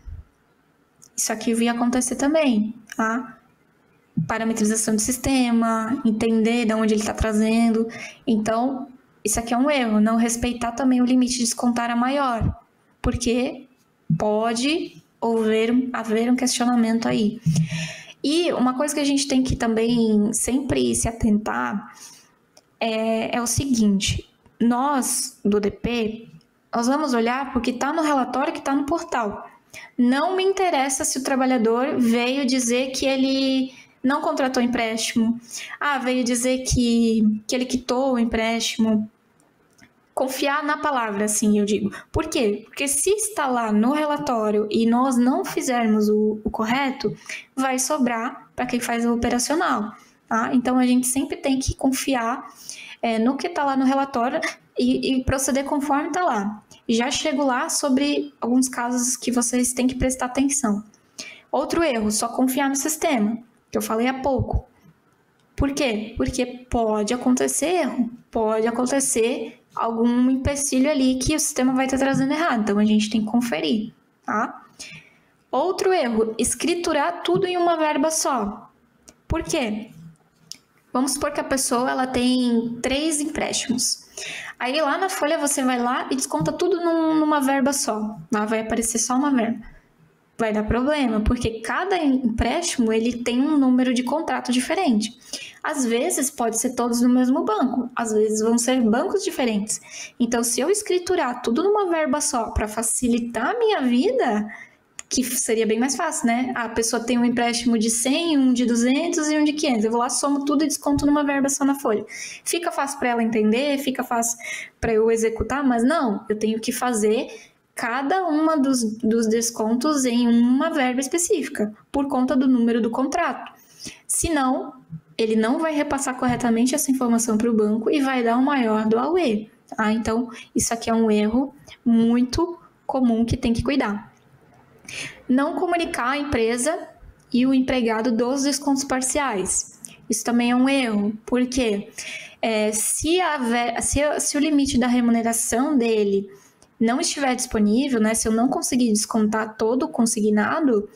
Isso aqui ia acontecer também, Parametrização do sistema, entender de onde ele está trazendo. Então, isso aqui é um erro, não respeitar também o limite de descontar a maior, porque pode haver um questionamento aí. E uma coisa que a gente tem que também sempre se atentar é o seguinte: nós, do DP, nós vamos olhar porque está no relatório que está no portal. Não me interessa se o trabalhador veio dizer que ele não contratou empréstimo, veio dizer que ele quitou o empréstimo. Confiar na palavra, assim, eu digo. Por quê? Porque se está lá no relatório e nós não fizermos o correto, vai sobrar para quem faz o operacional. Então, a gente sempre tem que confiar no que está lá no relatório e proceder conforme está lá. Já chego lá sobre alguns casos que vocês têm que prestar atenção. Outro erro, só confiar no sistema, que eu falei há pouco. Por quê? Porque pode acontecer erro, pode acontecer algum empecilho ali que o sistema vai estar trazendo errado, então a gente tem que conferir, Outro erro, escriturar tudo em uma verba só. Por quê? Vamos supor que a pessoa ela tem 3 empréstimos. Aí lá na folha você vai lá e desconta tudo numa verba só. Lá vai aparecer só uma verba. Vai dar problema, porque cada empréstimo ele tem um número de contrato diferente. Às vezes pode ser todos no mesmo banco, às vezes vão ser bancos diferentes. Então, se eu escriturar tudo numa verba só para facilitar a minha vida, que seria bem mais fácil, né? A pessoa tem um empréstimo de 100, um de 200 e um de 500. Eu vou lá, somo tudo e desconto numa verba só na folha. Fica fácil para ela entender, fica fácil para eu executar, mas não, eu tenho que fazer cada uma dos descontos em uma verba específica, por conta do número do contrato. Senão, ele não vai repassar corretamente essa informação para o banco e vai dar o maior do AUE. Então, isso aqui é um erro muito comum que tem que cuidar. Não comunicar à empresa e o empregado dos descontos parciais. Isso também é um erro, porque se o limite da remuneração dele não estiver disponível, né, se eu não conseguir descontar todo o consignado,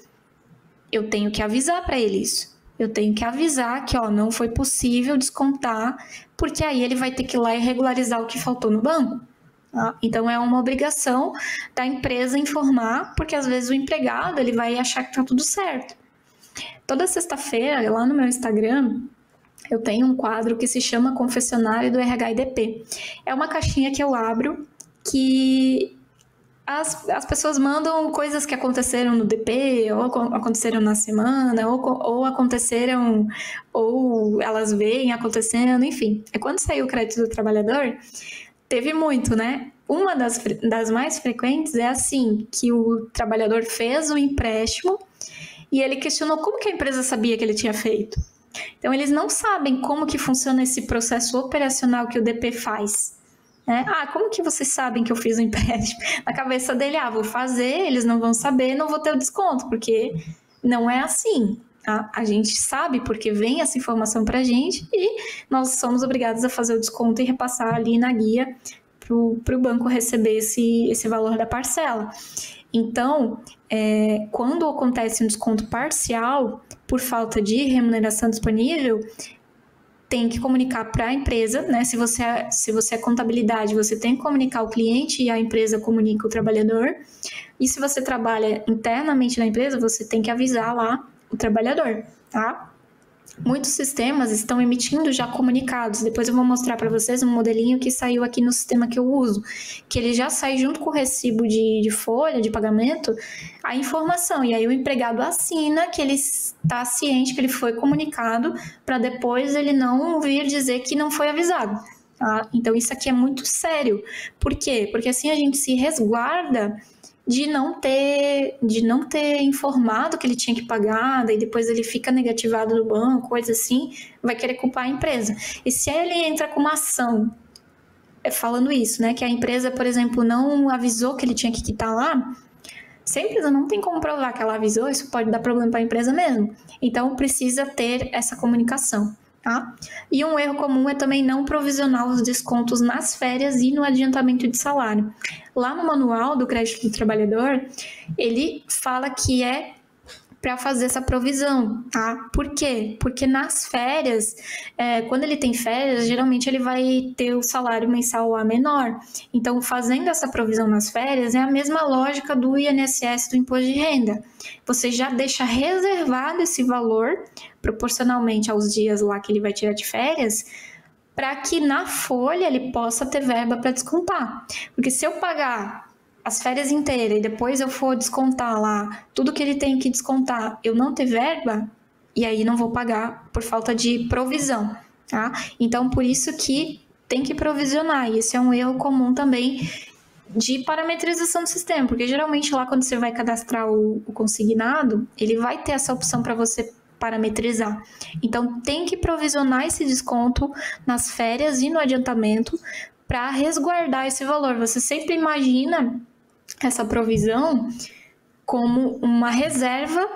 eu tenho que avisar para ele isso. Eu tenho que avisar que não foi possível descontar, porque aí ele vai ter que ir lá e regularizar o que faltou no banco. Tá? Então é uma obrigação da empresa informar, porque às vezes o empregado ele vai achar que está tudo certo. Toda sexta-feira, lá no meu Instagram, eu tenho um quadro que se chama Confessionário do RH&DP. É uma caixinha que eu abro que as pessoas mandam coisas que aconteceram no DP, ou aconteceram na semana, ou aconteceram, ou elas veem acontecendo, enfim. Quando saiu o crédito do trabalhador, teve muito, né? Uma das mais frequentes é assim, que o trabalhador fez o empréstimo e ele questionou como que a empresa sabia que ele tinha feito. Então, eles não sabem como que funciona esse processo operacional que o DP faz. Como que vocês sabem que eu fiz o empréstimo? Na cabeça dele, vou fazer, eles não vão saber, não vou ter o desconto, porque não é assim. Tá? A gente sabe porque vem essa informação para a gente e nós somos obrigados a fazer o desconto e repassar ali na guia para o banco receber esse valor da parcela. Então, quando acontece um desconto parcial por falta de remuneração disponível, tem que comunicar para a empresa, né? Se você é contabilidade, você tem que comunicar o cliente e a empresa comunica o trabalhador. E se você trabalha internamente na empresa, você tem que avisar lá o trabalhador, tá? Muitos sistemas estão emitindo já comunicados. Depois eu vou mostrar para vocês um modelinho que saiu aqui no sistema que eu uso, que ele já sai junto com o recibo de folha, de pagamento, a informação. E aí o empregado assina que ele está ciente que ele foi comunicado, para depois ele não vir dizer que não foi avisado. Tá? Então isso aqui é muito sério. Por quê? Porque assim a gente se resguarda de não ter informado que ele tinha que pagar, daí depois ele fica negativado no banco, coisa assim, vai querer culpar a empresa. E se ele entra com uma ação falando isso, né, que a empresa, por exemplo, não avisou que ele tinha que quitar lá, se a empresa não tem como provar que ela avisou, isso pode dar problema para a empresa mesmo. Então precisa ter essa comunicação. Tá? E um erro comum é também não provisionar os descontos nas férias e no adiantamento de salário. Lá no manual do crédito do trabalhador, ele fala que é para fazer essa provisão, tá? Por quê? Porque nas férias, quando ele tem férias, geralmente ele vai ter o salário mensal lá menor. Então, fazendo essa provisão nas férias, é a mesma lógica do INSS, do imposto de renda. Você já deixa reservado esse valor, proporcionalmente aos dias lá que ele vai tirar de férias, para que na folha ele possa ter verba para descontar. Porque se eu pagar as férias inteiras e depois eu for descontar lá tudo que ele tem que descontar, eu não ter verba, e aí não vou pagar por falta de provisão, tá? Então, por isso que tem que provisionar, e esse é um erro comum também de parametrização do sistema, porque geralmente lá quando você vai cadastrar o consignado, ele vai ter essa opção para você parametrizar. Então, tem que provisionar esse desconto nas férias e no adiantamento para resguardar esse valor. Você sempre imagina essa provisão como uma reserva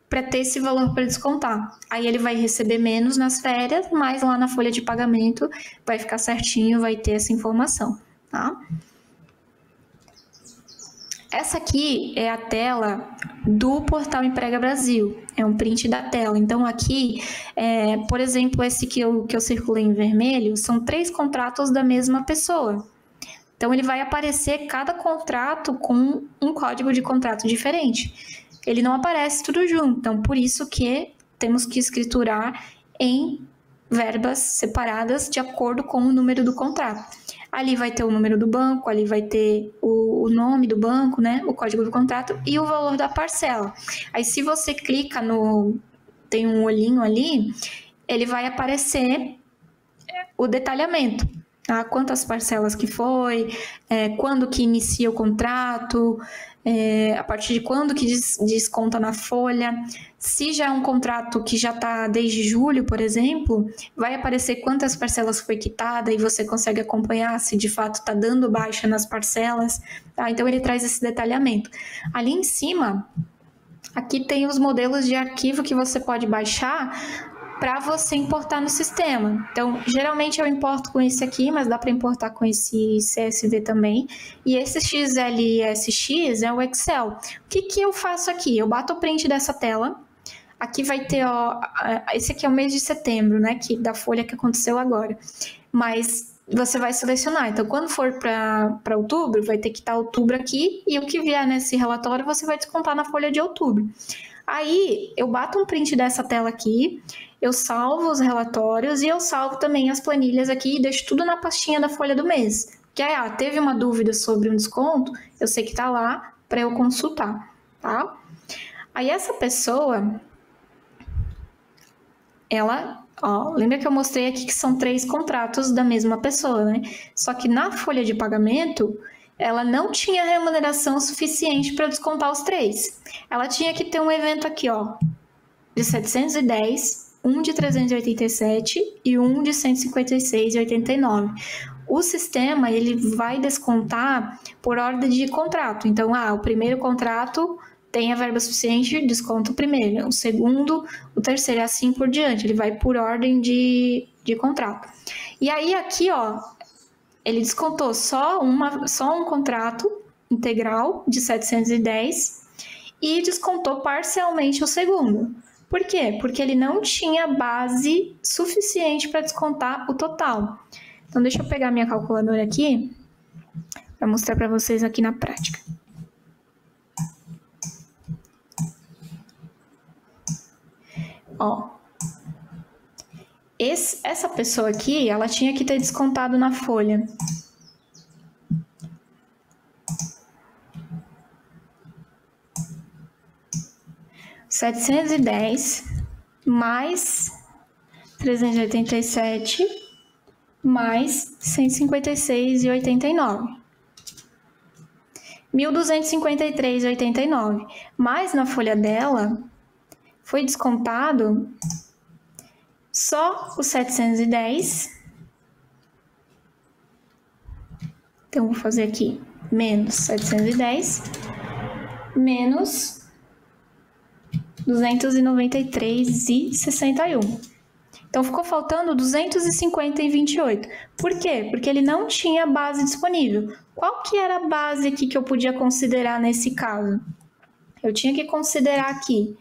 para ter esse valor para descontar. Aí ele vai receber menos nas férias, mas lá na folha de pagamento vai ficar certinho, vai ter essa informação, tá? Essa aqui é a tela do portal Emprega Brasil, é um print da tela. Então aqui, por exemplo, esse que eu circulei em vermelho, são 3 contratos da mesma pessoa. Então ele vai aparecer cada contrato com um código de contrato diferente. Ele não aparece tudo junto, então por isso que temos que escriturar em verbas separadas de acordo com o número do contrato. Ali vai ter o número do banco, ali vai ter o nome do banco, né? O código do contrato e o valor da parcela. Aí se você clica tem um olhinho ali, ele vai aparecer o detalhamento. tá? Quantas parcelas que foi, quando que inicia o contrato, a partir de quando que desconta na folha. Se já é um contrato que já está desde julho, por exemplo, vai aparecer quantas parcelas foi quitada e você consegue acompanhar se de fato está dando baixa nas parcelas, tá? Então ele traz esse detalhamento. Ali em cima, aqui tem os modelos de arquivo que você pode baixar para você importar no sistema. Então, geralmente eu importo com esse aqui, mas dá para importar com esse CSV também. E esse XLSX é o Excel. O que eu faço aqui? Eu bato o print dessa tela. Aqui vai ter, ó, esse aqui é o mês de setembro, né, da folha que aconteceu agora. Mas você vai selecionar. Então, quando for para outubro, vai ter que estar outubro aqui, e o que vier nesse relatório você vai descontar na folha de outubro. Aí, eu bato um print dessa tela aqui, eu salvo os relatórios e eu salvo também as planilhas aqui e deixo tudo na pastinha da folha do mês. Que aí, teve uma dúvida sobre um desconto, eu sei que tá lá para eu consultar, tá? Aí, essa pessoa, ela, ó, lembra que eu mostrei aqui que são 3 contratos da mesma pessoa, né? Só que na folha de pagamento, ela não tinha remuneração suficiente para descontar os 3. Ela tinha que ter um evento aqui, ó, de 710, um de 387 e um de 156,89. O sistema, ele vai descontar por ordem de contrato. Então, o primeiro contrato tem a verba suficiente, desconta o primeiro. O segundo, o terceiro, assim por diante. Ele vai por ordem de contrato. E aí, aqui, ó, ele descontou só um contrato integral de 710 e descontou parcialmente o segundo. Por quê? Porque ele não tinha base suficiente para descontar o total. Então, deixa eu pegar minha calculadora aqui para mostrar para vocês aqui na prática. Ó, essa pessoa aqui, ela tinha que ter descontado na folha. R$710 mais 387 mais 156,89. 1.253,89. Mas na folha dela foi descontado só os 710. Então, vou fazer aqui menos 710 menos 293,61. Então, ficou faltando 250,28. Por quê? Porque ele não tinha base disponível. Qual que era a base aqui que eu podia considerar nesse caso? Eu tinha que considerar aqui.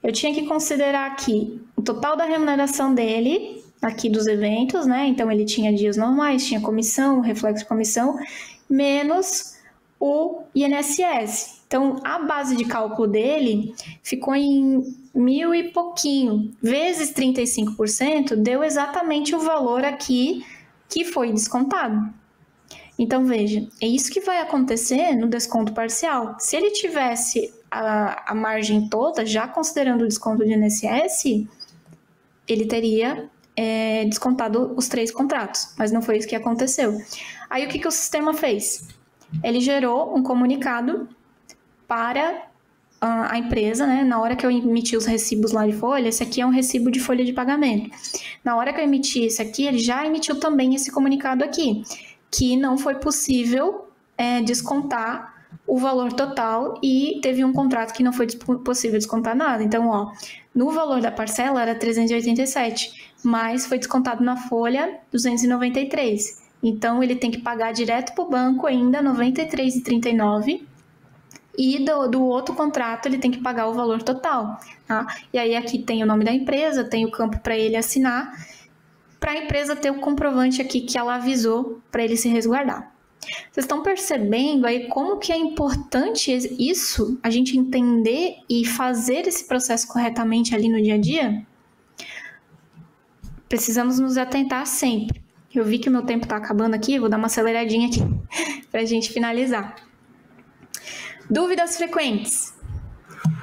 Eu tinha que considerar aqui o total da remuneração dele, aqui dos eventos, né? Então, ele tinha dias normais, tinha comissão, reflexo de comissão, menos o INSS. Então, a base de cálculo dele ficou em 1.000 e pouquinho, vezes 35%, deu exatamente o valor aqui que foi descontado. Então, veja, é isso que vai acontecer no desconto parcial. Se ele tivesse a margem toda, já considerando o desconto de INSS, ele teria descontado os 3 contratos, mas não foi isso que aconteceu. Aí, o que o sistema fez? Ele gerou um comunicado para a empresa, né? Na hora que eu emiti os recibos lá de folha, esse aqui é um recibo de folha de pagamento. Na hora que eu emiti esse aqui, ele já emitiu também esse comunicado aqui, que não foi possível descontar o valor total e teve um contrato que não foi possível descontar nada. Então, ó, no valor da parcela era 387, mas foi descontado na folha 293. Então, ele tem que pagar direto para o banco ainda 93,39 e do outro contrato ele tem que pagar o valor total, tá? E aí aqui tem o nome da empresa, tem o campo para ele assinar, para a empresa ter o comprovante aqui que ela avisou para ele se resguardar. Vocês estão percebendo aí como que é importante isso, a gente entender e fazer esse processo corretamente ali no dia a dia? Precisamos nos atentar sempre. Eu vi que o meu tempo está acabando aqui, vou dar uma aceleradinha aqui para a gente finalizar. Dúvidas frequentes.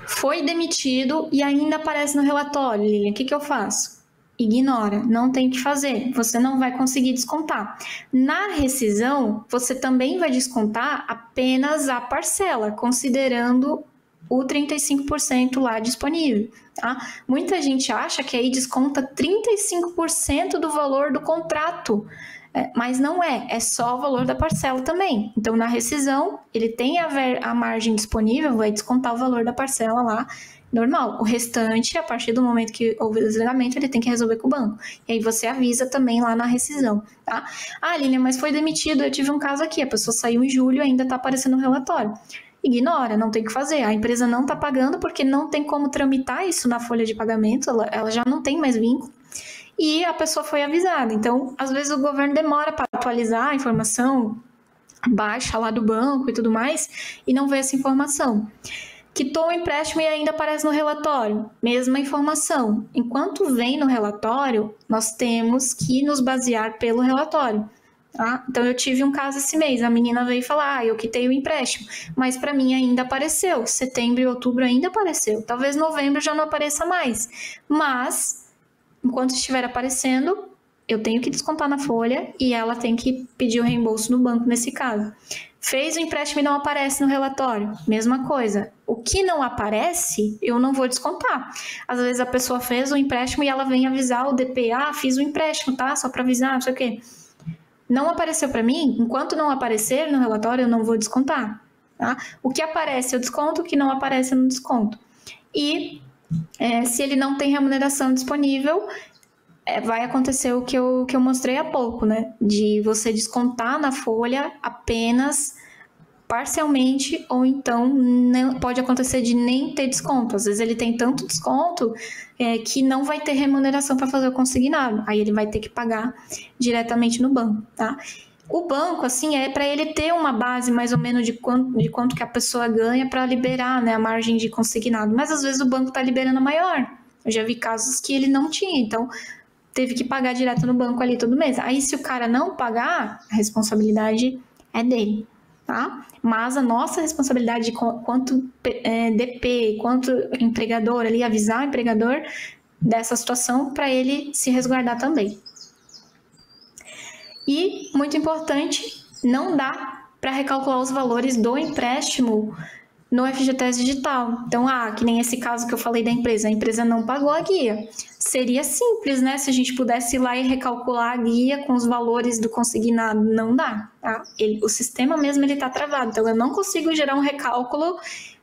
Foi demitido e ainda aparece no relatório, Lilian. O que eu faço? ignora, não tem o que fazer, você não vai conseguir descontar. Na rescisão, você também vai descontar apenas a parcela, considerando o 35% lá disponível, tá? Muita gente acha que aí desconta 35% do valor do contrato, mas não é só o valor da parcela também. Então, na rescisão, ele tem a margem disponível, vai descontar o valor da parcela lá, normal. O restante, a partir do momento que houve o desligamento, ele tem que resolver com o banco. E aí você avisa também lá na rescisão, tá? Ah, Lilian, mas foi demitido, eu tive um caso aqui, a pessoa saiu em julho e ainda está aparecendo no relatório. Ignora, não tem o que fazer. A empresa não está pagando porque não tem como tramitar isso na folha de pagamento, ela já não tem mais vínculo. E a pessoa foi avisada. Então, às vezes o governo demora para atualizar a informação, baixa lá do banco e tudo mais, e não vê essa informação. Quitou o empréstimo e ainda aparece no relatório. Mesma informação. Enquanto vem no relatório, nós temos que nos basear pelo relatório. Tá? Então, eu tive um caso esse mês. A menina veio falar, eu quitei o empréstimo. Mas para mim ainda apareceu. Setembro e outubro ainda apareceu. Talvez novembro já não apareça mais. Mas, enquanto estiver aparecendo, eu tenho que descontar na folha e ela tem que pedir o reembolso no banco nesse caso. Fez o empréstimo e não aparece no relatório, mesma coisa. O que não aparece, eu não vou descontar. Às vezes a pessoa fez o empréstimo e ela vem avisar o DP, fiz o empréstimo, tá? Só para avisar, não sei o quê. Não apareceu para mim, enquanto não aparecer no relatório, eu não vou descontar. Tá? O que aparece eu desconto, o que não aparece eu não desconto. E se ele não tem remuneração disponível, vai acontecer o que eu mostrei há pouco, né? De você descontar na folha apenas parcialmente, ou então não, pode acontecer de nem ter desconto. Às vezes ele tem tanto desconto que não vai ter remuneração para fazer o consignado. Aí ele vai ter que pagar diretamente no banco, tá? O banco, assim, é para ele ter uma base mais ou menos de quanto que a pessoa ganha para liberar, né, a margem de consignado. Mas às vezes o banco está liberando maior. Eu já vi casos que ele não tinha, então teve que pagar direto no banco ali todo mês. Aí se o cara não pagar, a responsabilidade é dele, tá? Mas a nossa responsabilidade de quanto DP, quanto empregador ali, avisar o empregador dessa situação para ele se resguardar também. E, muito importante, não dá para recalcular os valores do empréstimo no FGTS digital. Então, que nem esse caso que eu falei da empresa, a empresa não pagou a guia. Seria simples, né? Se a gente pudesse ir lá e recalcular a guia com os valores do consignado. Não dá, tá? O sistema mesmo, ele tá travado. Então, eu não consigo gerar um recálculo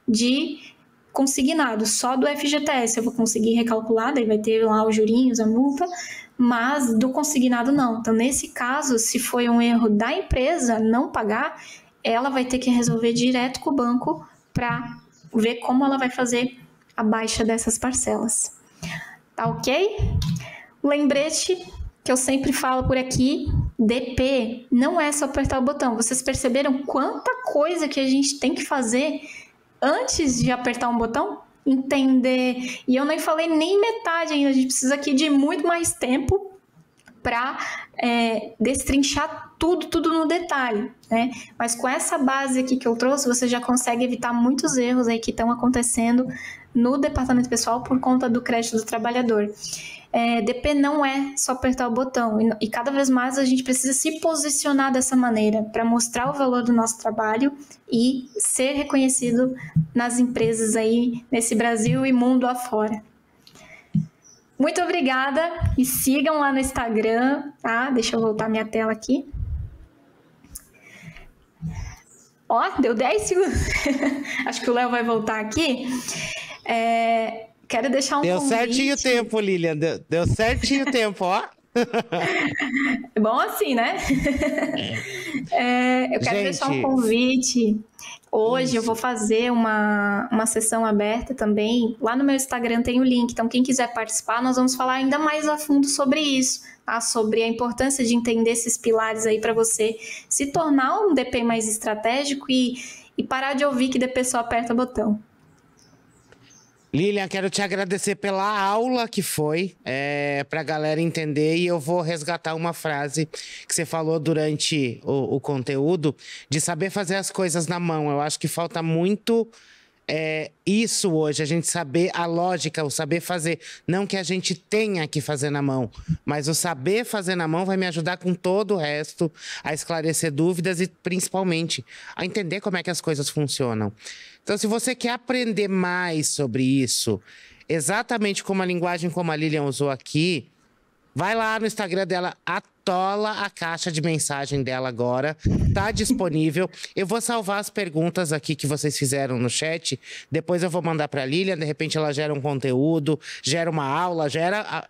de consignado, só do FGTS. Eu vou conseguir recalcular, daí vai ter lá os jurinhos, a multa, mas do consignado não. Então, nesse caso, se foi um erro da empresa não pagar, ela vai ter que resolver direto com o banco para ver como ela vai fazer a baixa dessas parcelas. Tá ok? Lembrete que eu sempre falo por aqui, DP não é só apertar o botão. Vocês perceberam quanta coisa que a gente tem que fazer antes de apertar um botão? Entender. E eu nem falei nem metade ainda, a gente precisa aqui de muito mais tempo para destrinchar tudo no detalhe, né? Mas com essa base aqui que eu trouxe, você já consegue evitar muitos erros aí que estão acontecendo no departamento pessoal por conta do crédito do trabalhador. DP não é só apertar o botão, e cada vez mais a gente precisa se posicionar dessa maneira para mostrar o valor do nosso trabalho e ser reconhecido nas empresas aí nesse Brasil e mundo afora. Muito obrigada, me sigam lá no Instagram, tá? Deixa eu voltar minha tela aqui. Deu 10 segundos. Acho que o Léo vai voltar aqui. Quero deixar um convite. Deu certinho o tempo, Lilian. Deu certinho o tempo, ó. É bom assim, né? Eu quero deixar um convite. Hoje eu vou fazer uma sessão aberta também. Lá no meu Instagram tem o link. Então, quem quiser participar, nós vamos falar ainda mais a fundo sobre isso. Tá? Sobre a importância de entender esses pilares aí para você se tornar um DP mais estratégico e parar de ouvir que DP só aperta o botão. Lilian, quero te agradecer pela aula que foi, para a galera entender, e eu vou resgatar uma frase que você falou durante o conteúdo, de saber fazer as coisas na mão. Eu acho que falta muito isso hoje, a gente saber a lógica, o saber fazer. Não que a gente tenha que fazer na mão, mas o saber fazer na mão vai me ajudar com todo o resto, a esclarecer dúvidas e, principalmente, a entender como é que as coisas funcionam. Então, se você quer aprender mais sobre isso, exatamente como a linguagem como a Lilian usou aqui, vai lá no Instagram dela, atola a caixa de mensagem dela agora. Tá disponível. Eu vou salvar as perguntas aqui que vocês fizeram no chat. Depois eu vou mandar para a Lilian. De repente ela gera um conteúdo, gera uma aula, gera...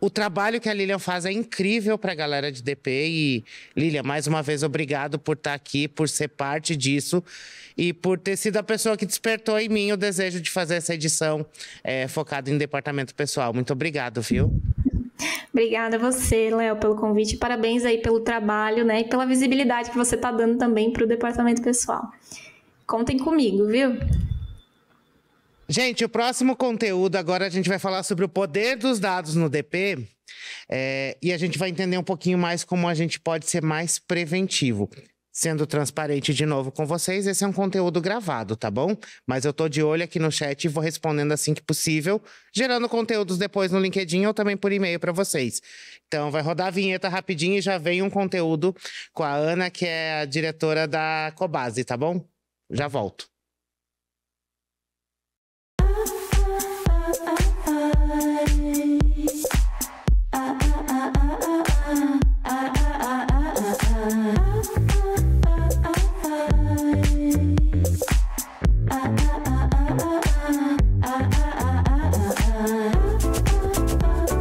O trabalho que a Lilian faz é incrível para a galera de DP. E, Lilian, mais uma vez, obrigado por estar aqui, por ser parte disso e por ter sido a pessoa que despertou em mim o desejo de fazer essa edição focada em departamento pessoal. Muito obrigado, viu? Obrigada a você, Léo, pelo convite. Parabéns aí pelo trabalho, né? E pela visibilidade que você está dando também para o departamento pessoal. Contem comigo, viu? Gente, o próximo conteúdo, agora a gente vai falar sobre o poder dos dados no DP. E a gente vai entender um pouquinho mais como a gente pode ser mais preventivo. Sendo transparente de novo com vocês, esse é um conteúdo gravado, tá bom? Mas eu tô de olho aqui no chat e vou respondendo assim que possível, gerando conteúdos depois no LinkedIn ou também por e-mail para vocês. Então, vai rodar a vinheta rapidinho e já vem um conteúdo com a Ana, que é a diretora da Cobase, tá bom? Já volto.